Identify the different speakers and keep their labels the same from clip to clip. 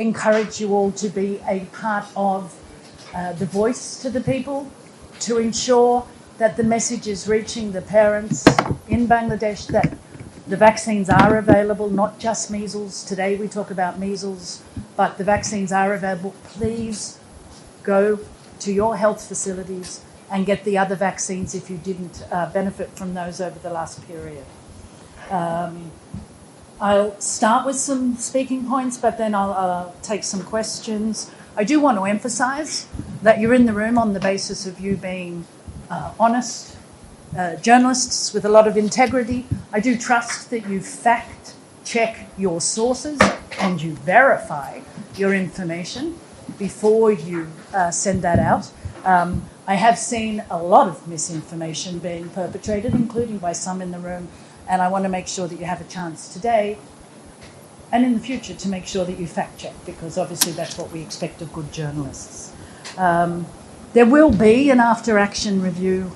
Speaker 1: encourage you all to be a part of the voice to the people, to ensure that the message is reaching the parents in Bangladesh that the vaccines are available, not just measles. Today we talk about measles, but the vaccines are available. Please go to your health facilities and get the other vaccines if you didn't benefit from those over the last period. I'll start with some speaking points, but then I'll take some questions. I do want to emphasise that you're in the room on the basis of you being honest journalists with a lot of integrity. I do trust that you fact check your sources and you verify your information before you send that out. I have seen a lot of misinformation being perpetrated, including by some in the room, and I want to make sure that you have a chance today and in the future to make sure that you fact check, because obviously that's what we expect of good journalists. There will be an after-action review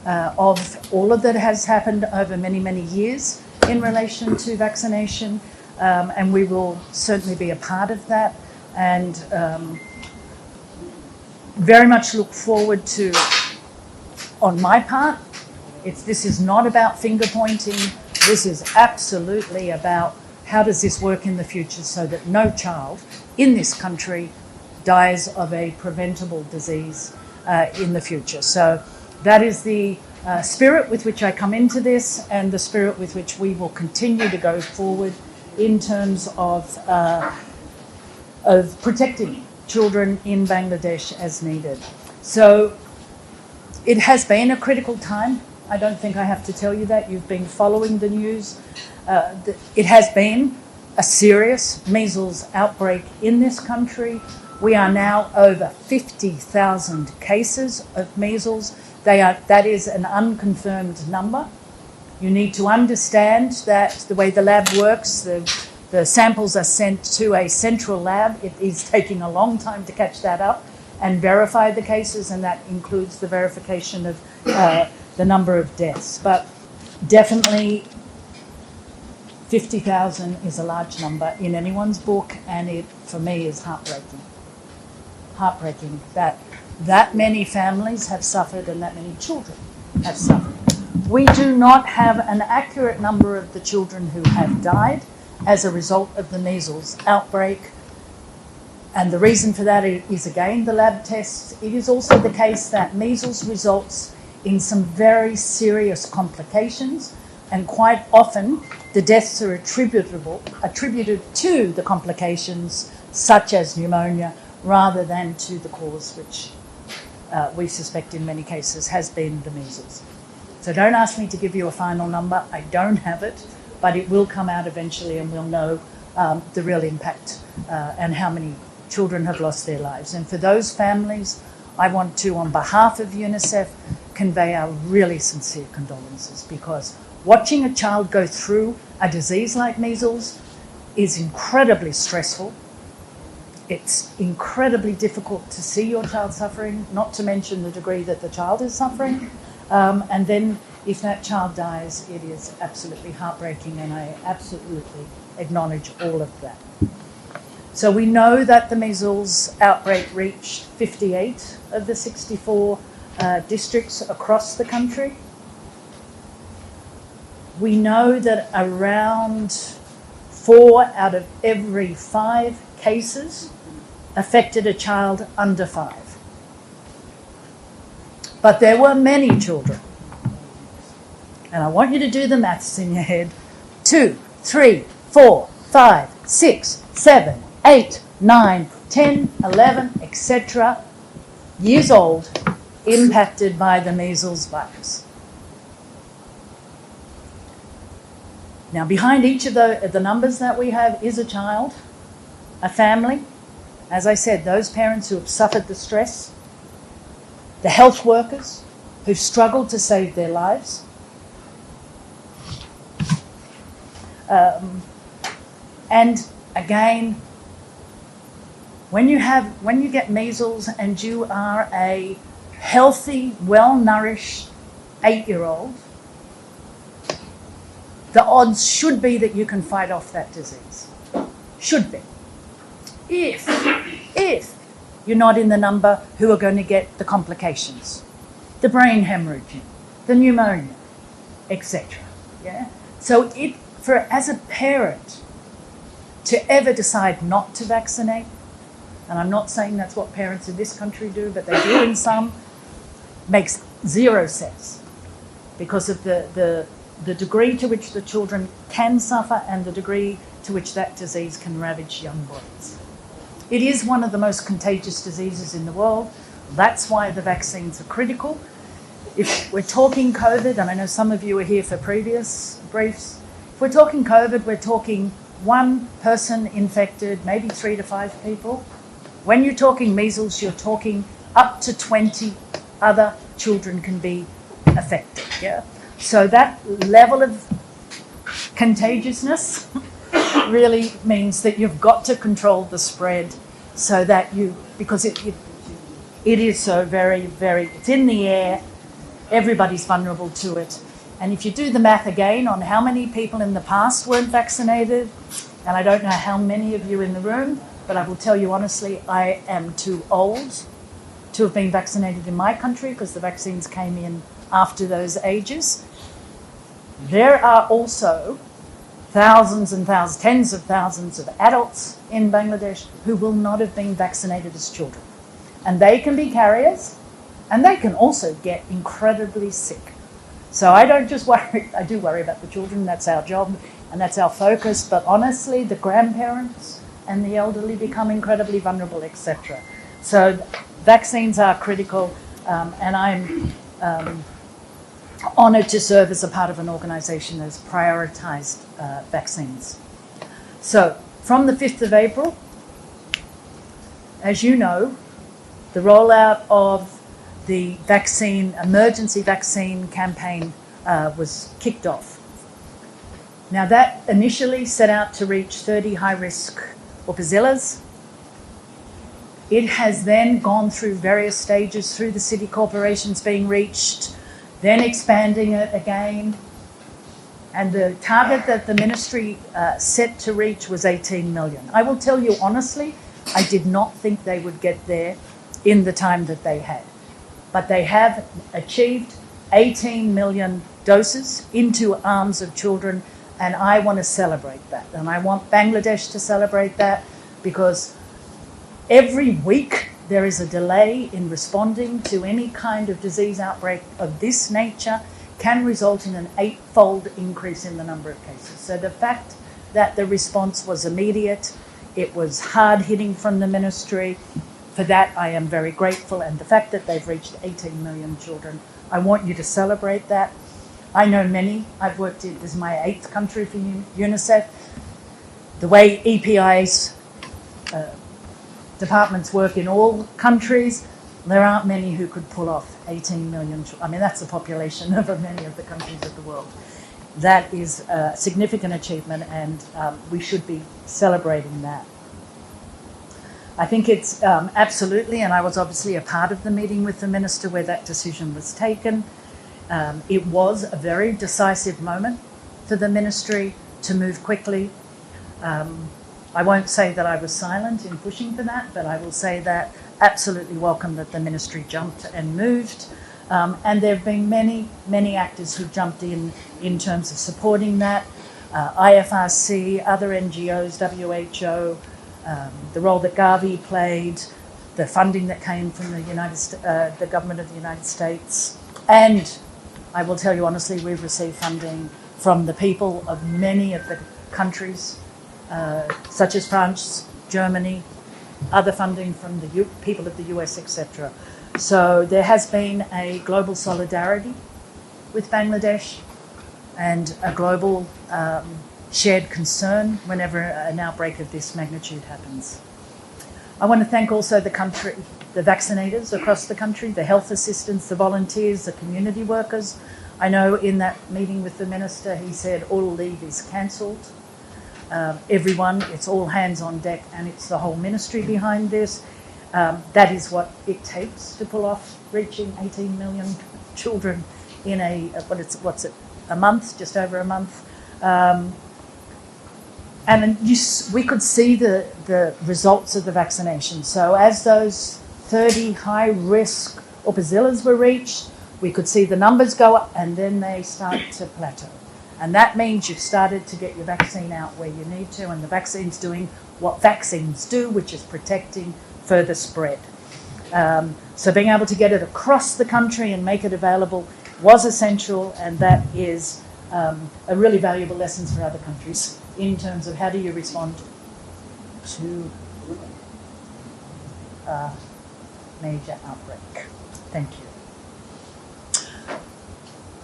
Speaker 1: of all of that has happened over many, many years in relation to vaccination, and we will certainly be a part of that, and very much look forward to, on my part, this is not about finger pointing, this is absolutely about how does this work in the future so that no child in this country dies of a preventable disease in the future. So that is the spirit with which I come into this, and the spirit with which we will continue to go forward in terms of protecting children in Bangladesh as needed. So it has been a critical time. I don't think I have to tell you that. You've been following the news. It has been a serious measles outbreak in this country. We are now over 50,000 cases of measles. That is an unconfirmed number. You need to understand that the way the lab works, the samples are sent to a central lab. It is taking a long time to catch that up and verify the cases, and that includes the verification of the number of deaths. But definitely 50,000 is a large number in anyone's book, and it, for me, is heartbreaking. Heartbreaking that many families have suffered and that many children have suffered. We do not have an accurate number of the children who have died as a result of the measles outbreak. And the reason for that is, again, the lab tests. It is also the case that measles results in some very serious complications, and quite often the deaths are attributed to the complications such as pneumonia rather than to the cause, which we suspect in many cases has been the measles. So don't ask me to give you a final number. I don't have it, but it will come out eventually, and we'll know the real impact and how many children have lost their lives. And for those families, I want to, on behalf of UNICEF, convey our really sincere condolences, because watching a child go through a disease like measles is incredibly stressful. It's incredibly difficult to see your child suffering, not to mention the degree that the child is suffering. And then if that child dies, it is absolutely heartbreaking, and I absolutely acknowledge all of that. So we know that the measles outbreak reached 58 of the 64 districts across the country. We know that around 4 out of every 5 cases affected a child under 5. But there were many children. And I want you to do the maths in your head. 2, 3, 4, 5, 6, 7, 8, 9, 10, 11, etc. years old, impacted by the measles virus. Now, behind each of the numbers that we have is a child, a family. As I said, those parents who have suffered the stress, the health workers who've struggled to save their lives, and again, when you get measles and you are a healthy, well-nourished 8-year-old, the odds should be that you can fight off that disease. Should be. if you're not in the number who are going to get the complications, the brain hemorrhaging, the pneumonia, etc. Yeah. So as a parent to ever decide not to vaccinate, and I'm not saying that's what parents in this country do, but they do in some, makes zero sense because of the degree to which the children can suffer and the degree to which that disease can ravage young bodies. It is one of the most contagious diseases in the world. That's why the vaccines are critical. If we're talking COVID, and I know some of you were here for previous briefs, if we're talking COVID, we're talking one person infected, maybe 3 to 5 people. When you're talking measles, you're talking up to 20 other children can be affected. Yeah. So that level of contagiousness really means that you've got to control the spread so that because it is so very, very, it's in the air, everybody's vulnerable to it. And if you do the math again on how many people in the past weren't vaccinated, and I don't know how many of you in the room, but I will tell you honestly, I am too old to have been vaccinated in my country because the vaccines came in after those ages. There are also thousands and thousands, tens of thousands of adults in Bangladesh who will not have been vaccinated as children. And they can be carriers, and they can also get incredibly sick. So I don't just worry, I do worry about the children, that's our job and that's our focus, but honestly, the grandparents and the elderly become incredibly vulnerable, etc. So vaccines are critical, and I'm honoured to serve as a part of an organisation that has prioritised vaccines. So from the 5th of April, as you know, the rollout of the emergency vaccine campaign was kicked off. Now that initially set out to reach 30 high-risk upazillas. It has then gone through various stages through the city corporations being reached, then expanding it again. And the target that the ministry set to reach was 18 million. I will tell you honestly, I did not think they would get there in the time that they had. But they have achieved 18 million doses into arms of children, and I want to celebrate that. And I want Bangladesh to celebrate that because every week there is a delay in responding to any kind of disease outbreak of this nature can result in an 8-fold increase in the number of cases. So the fact that the response was immediate, it was hard-hitting from the ministry, for that I am very grateful. And the fact that they've reached 18 million children, I want you to celebrate that. I know many. I've worked in, this is my 8th country for UNICEF. The way EPI's departments work in all countries, there aren't many who could pull off 18 million. I mean, that's the population of many of the countries of the world. That is a significant achievement, and we should be celebrating that. I think it's absolutely, and I was obviously a part of the meeting with the minister where that decision was taken. It was a very decisive moment for the ministry to move quickly. I won't say that I was silent in pushing for that, but I will say that absolutely welcome that the ministry jumped and moved. And there have been many, many actors who jumped in terms of supporting that. IFRC, other NGOs, WHO, the role that Gavi played, the funding that came from the government of the United States. And I will tell you honestly, we've received funding from the people of many of the countries, such as France, Germany, other funding from the people of the US, etc. So there has been a global solidarity with Bangladesh and a global shared concern whenever an outbreak of this magnitude happens. I want to thank also the country, the vaccinators across the country, the health assistants, the volunteers, the community workers. I know in that meeting with the minister, he said all leave is cancelled. Everyone, it's all hands on deck, and it's the whole ministry behind this. That is what it takes to pull off reaching 18 million children in a, a month, just over a month. And we could see the results of the vaccination. So as those 30 high-risk oppozillas were reached, we could see the numbers go up and then they start to plateau. And that means you've started to get your vaccine out where you need to, and the vaccine's doing what vaccines do, which is protecting further spread. So being able to get it across the country and make it available was essential, and that is a really valuable lesson for other countries in terms of how do you respond to a major outbreak. Thank you.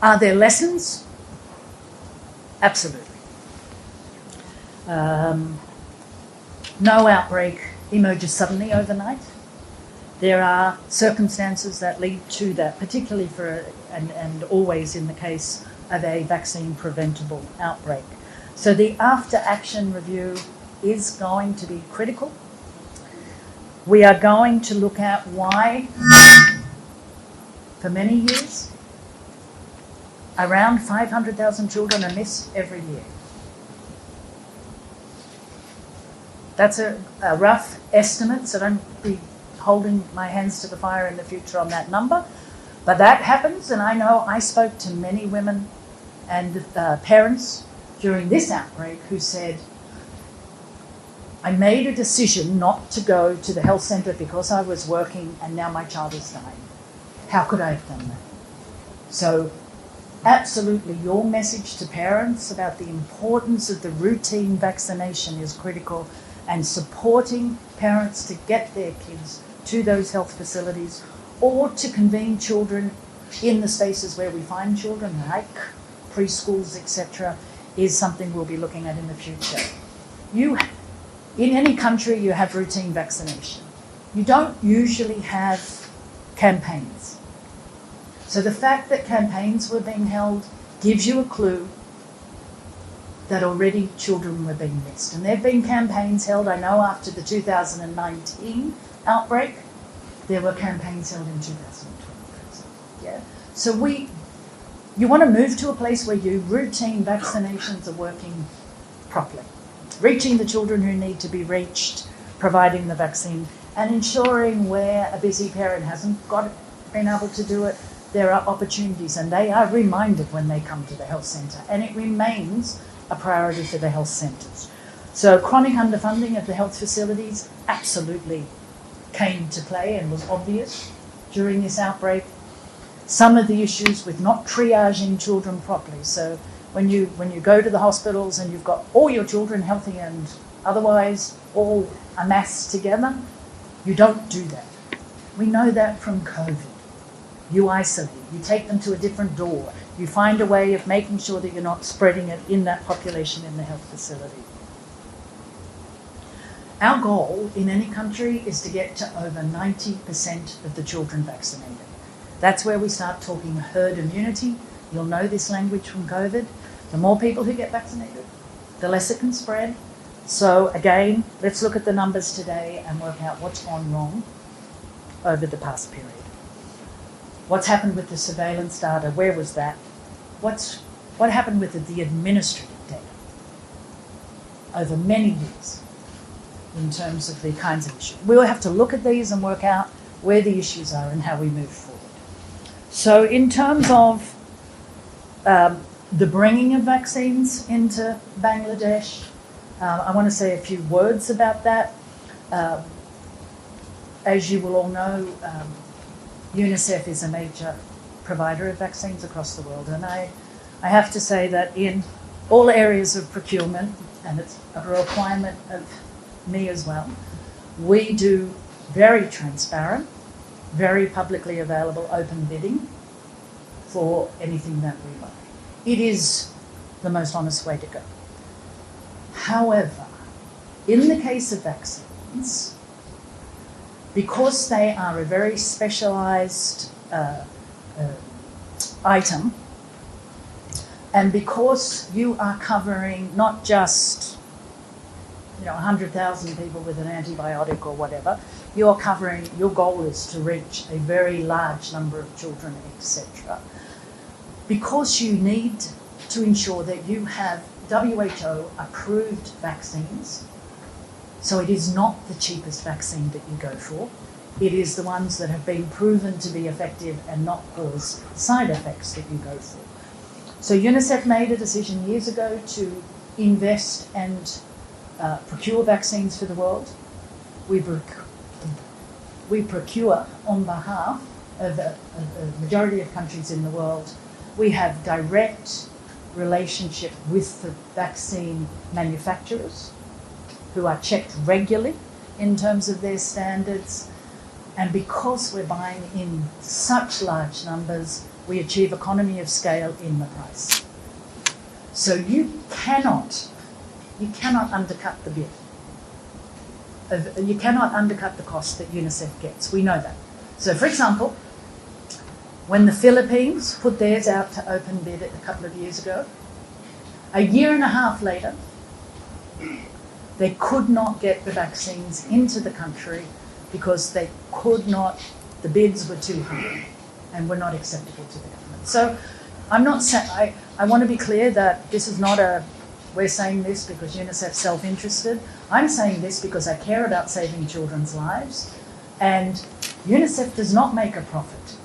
Speaker 1: Are there lessons? Absolutely. No outbreak emerges suddenly overnight. There are circumstances that lead to that, particularly and always in the case of a vaccine preventable outbreak. So the after-action review is going to be critical. We are going to look at why, for many years, around 500,000 children are missed every year. That's a rough estimate, so don't be holding my hands to the fire in the future on that number. But that happens, and I know I spoke to many women and parents during this outbreak who said, I made a decision not to go to the health centre because I was working and now my child is dying. How could I have done that? So absolutely, your message to parents about the importance of the routine vaccination is critical, and supporting parents to get their kids to those health facilities or to convene children in the spaces where we find children, like preschools, etc., is something we'll be looking at in the future. In any country, you have routine vaccination. You don't usually have campaigns. So the fact that campaigns were being held gives you a clue that already children were being missed. And there have been campaigns held, I know after the 2019 outbreak, there were campaigns held in 2020. Yeah? So you want to move to a place where your routine vaccinations are working properly, reaching the children who need to be reached, providing the vaccine, and ensuring where a busy parent hasn't been able to do it, there are opportunities, and they are reminded when they come to the health centre, and it remains a priority for the health centres. So chronic underfunding of the health facilities absolutely came to play and was obvious during this outbreak. Some of the issues with not triaging children properly. So when you go to the hospitals and you've got all your children healthy and otherwise all amassed together, you don't do that. We know that from COVID. You isolate, you take them to a different door, you find a way of making sure that you're not spreading it in that population in the health facility. Our goal in any country is to get to over 90% of the children vaccinated. That's where we start talking herd immunity. You'll know this language from COVID. The more people who get vaccinated, the less it can spread. So again, let's look at the numbers today and work out what's gone wrong over the past period. What's happened with the surveillance data? Where was that? What happened with the administrative data over many years in terms of the kinds of issues? We'll have to look at these and work out where the issues are and how we move forward. So in terms of the bringing of vaccines into Bangladesh, I want to say a few words about that. As you will all know, UNICEF is a major provider of vaccines across the world, and I have to say that in all areas of procurement, and it's a requirement of me as well, we do very transparent, very publicly available open bidding for anything that we buy. It is the most honest way to go. However, in the case of vaccines, because they are a very specialised item, and because you are covering not just 100,000 people with an antibiotic or whatever, your goal is to reach a very large number of children, etc. Because you need to ensure that you have WHO approved vaccines. So it is not the cheapest vaccine that you go for. It is the ones that have been proven to be effective and not cause side effects that you go for. So UNICEF made a decision years ago to invest and procure vaccines for the world. We procure on behalf of a majority of countries in the world. We have direct relationship with the vaccine manufacturers who are checked regularly in terms of their standards. And because we're buying in such large numbers, we achieve economy of scale in the price. So you cannot undercut the bid. You cannot undercut the cost that UNICEF gets. We know that. So, for example, when the Philippines put theirs out to open bid a couple of years ago, a year and a half later, they could not get the vaccines into the country because the bids were too high and were not acceptable to the government. So I'm not saying, I want to be clear that this is not we're saying this because UNICEF's self-interested. I'm saying this because I care about saving children's lives, and UNICEF does not make a profit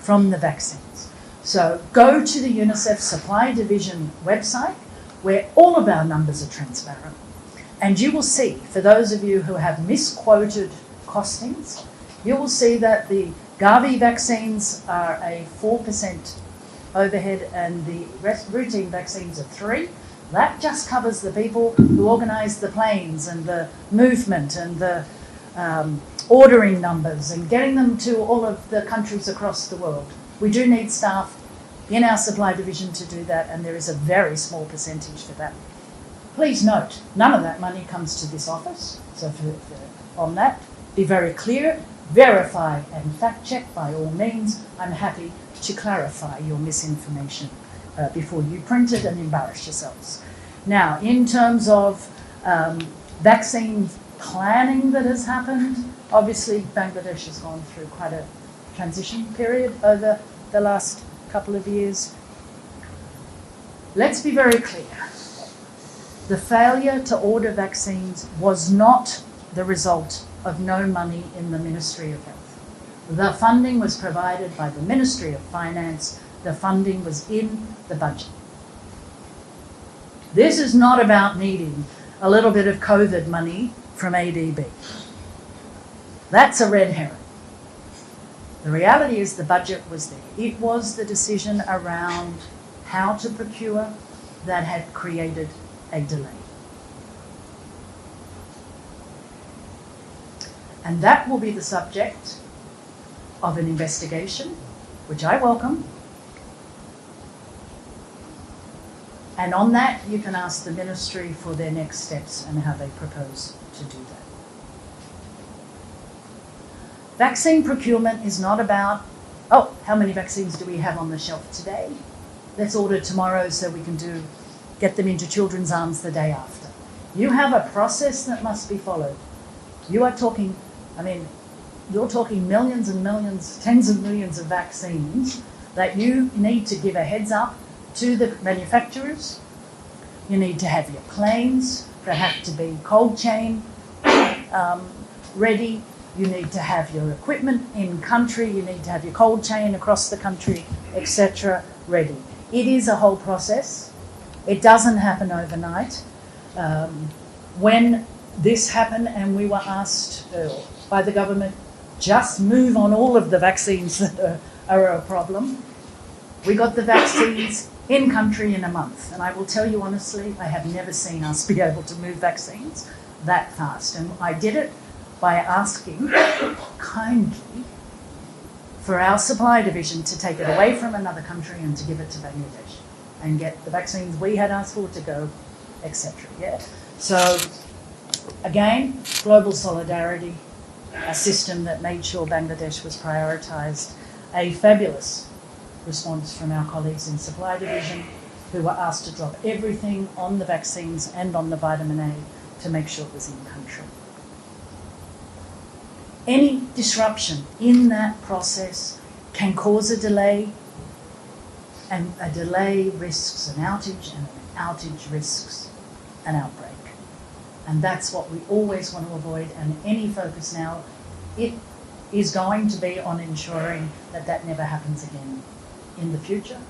Speaker 1: from the vaccines. So go to the UNICEF Supply Division website where all of our numbers are transparent. And you will see, for those of you who have misquoted costings, you will see that the Gavi vaccines are a 4% overhead and the routine vaccines are 3%. That just covers the people who organise the planes and the movement and the ordering numbers and getting them to all of the countries across the world. We do need staff in our supply division to do that, and there is a very small percentage for that. Please note, none of that money comes to this office. So on that, be very clear, verify and fact check by all means. I'm happy to clarify your misinformation before you print it and embarrass yourselves. Now, in terms of vaccine planning that has happened, obviously Bangladesh has gone through quite a transition period over the last couple of years. Let's be very clear. The failure to order vaccines was not the result of no money in the Ministry of Health. The funding was provided by the Ministry of Finance. The funding was in the budget. This is not about needing a little bit of COVID money from ADB. That's a red herring. The reality is the budget was there. It was the decision around how to procure that had created a delay. And that will be the subject of an investigation, which I welcome. And on that, you can ask the ministry for their next steps and how they propose to do that. Vaccine procurement is not about, how many vaccines do we have on the shelf today? Let's order tomorrow so we can get them into children's arms the day after. You have a process that must be followed. You're talking millions and millions, tens of millions of vaccines that you need to give a heads up to the manufacturers. You need to have your planes that have to be cold chain ready. You need to have your equipment in country. You need to have your cold chain across the country, etc. ready. It is a whole process. It doesn't happen overnight. When this happened and we were asked by the government, just move on all of the vaccines that are a problem, we got the vaccines in country in a month. And I will tell you honestly, I have never seen us be able to move vaccines that fast. And I did it by asking kindly for our supply division to take it away from another country and to give it to Bangladesh and get the vaccines we had asked for to go, etc. Yeah. So again, global solidarity, a system that made sure Bangladesh was prioritised, a fabulous response from our colleagues in supply division who were asked to drop everything on the vaccines and on the vitamin A to make sure it was in country. Any disruption in that process can cause a delay, and a delay risks an outage and an outage risks an outbreak. And that's what we always want to avoid, and any focus now, it is going to be on ensuring that that never happens again in the future,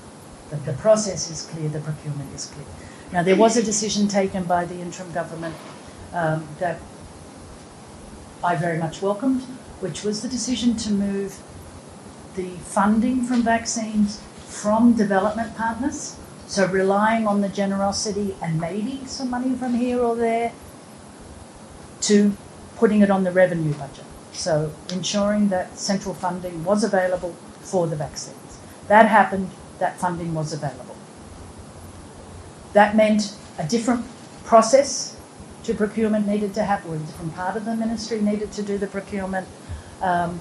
Speaker 1: that the process is clear, the procurement is clear. Now, there was a decision taken by the interim government that I very much welcomed, which was the decision to move the funding from vaccines from development partners, so relying on the generosity and maybe some money from here or there, to putting it on the revenue budget. So ensuring that central funding was available for the vaccines. That happened, that funding was available. That meant a different process to procurement needed to happen, or a different part of the ministry needed to do the procurement. But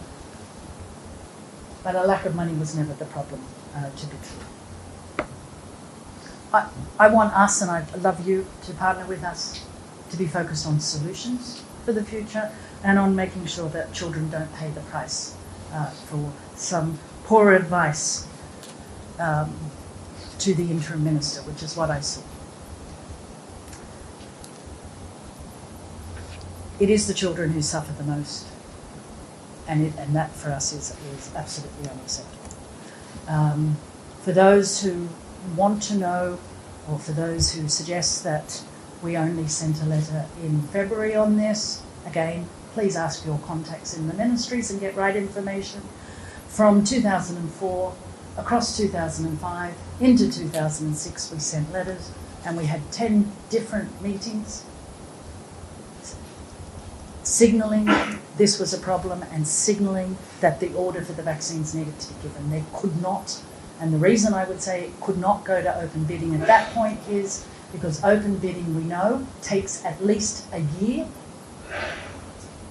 Speaker 1: a lack of money was never the problem, to be true. I want us, and I'd love you to partner with us, to be focused on solutions for the future and on making sure that children don't pay the price for some poor advice to the interim minister, which is what I saw. It is the children who suffer the most, and that for us is absolutely unacceptable. For those who want to know, or for those who suggest that we only sent a letter in February on this, again, please ask your contacts in the ministries and get right information. From 2004, across 2005, into 2006, we sent letters, and we had 10 different meetings signalling this was a problem and signalling that the order for the vaccines needed to be given. They could not, and the reason I would say it could not go to open bidding at that point is because open bidding, we know, takes at least a year.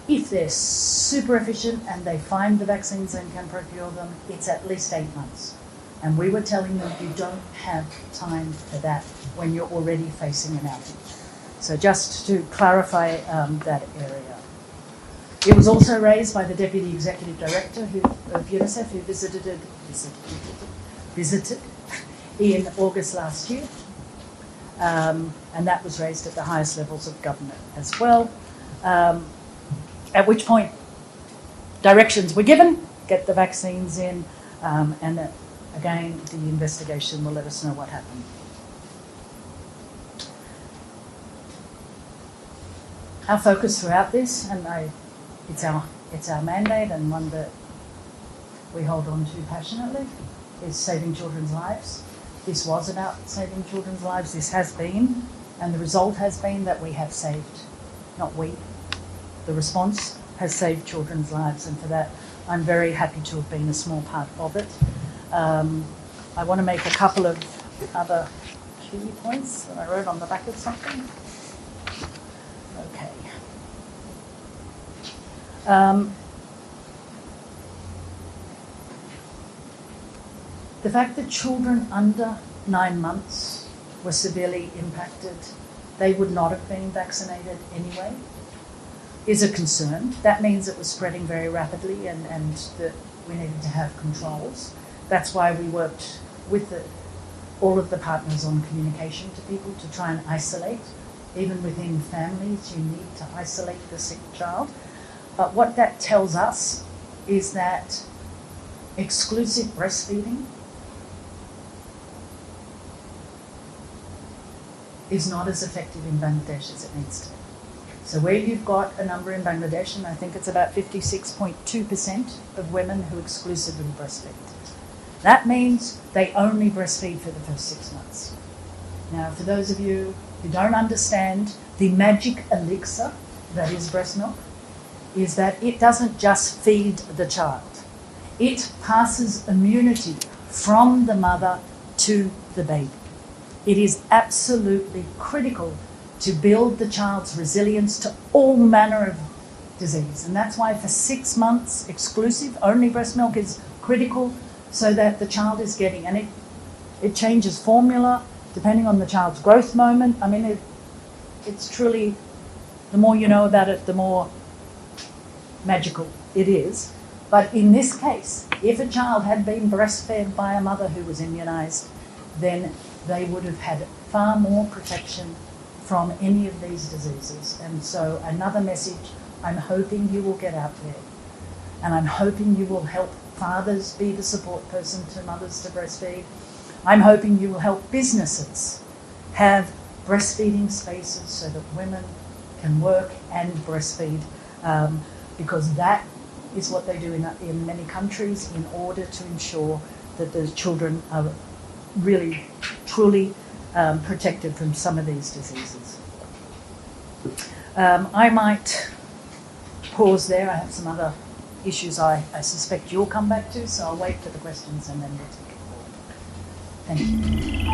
Speaker 1: If they're super efficient and they find the vaccines and can procure them, it's at least 8 months. And we were telling them you don't have time for that when you're already facing an outage. So just to clarify that area. It was also raised by the Deputy Executive Director of UNICEF, who visited in August last year. And that was raised at the highest levels of government as well. At which point directions were given, get the vaccines in, and again, the investigation will let us know what happened. Our focus throughout this, and it's our mandate and one that we hold on to passionately, is saving children's lives. This was about saving children's lives. This has been, and the result has been that we have saved, not we. The response has saved children's lives, and for that, I'm very happy to have been a small part of it. I want to make a couple of other key points that I wrote on the back of something. Okay. The fact that children under 9 months were severely impacted, they would not have been vaccinated anyway, is a concern. That means it was spreading very rapidly and that we needed to have controls. That's why we worked with all of the partners on communication to people to try and isolate. Even within families, you need to isolate the sick child. But what that tells us is that exclusive breastfeeding is not as effective in Bangladesh as it needs to be. So where you've got a number in Bangladesh, and I think it's about 56.2% of women who exclusively breastfeed. That means they only breastfeed for the first 6 months. Now, for those of you who don't understand, the magic elixir that is breast milk is that it doesn't just feed the child. It passes immunity from the mother to the baby. It is absolutely critical to build the child's resilience to all manner of disease. And that's why for 6 months, exclusive, only breast milk is critical so that the child is getting, and it changes formula depending on the child's growth moment. I mean, it's truly, the more you know about it, the more magical it is. But in this case, if a child had been breastfed by a mother who was immunised, then they would have had far more protection from any of these diseases. And so another message I'm hoping you will get out there, and I'm hoping you will help fathers be the support person to mothers to breastfeed. I'm hoping you will help businesses have breastfeeding spaces so that women can work and breastfeed, because that is what they do in many countries in order to ensure that the children are really, truly protected from some of these diseases. I might pause there. I have some other issues I suspect you'll come back to, so I'll wait for the questions and then we'll take it forward. Thank you.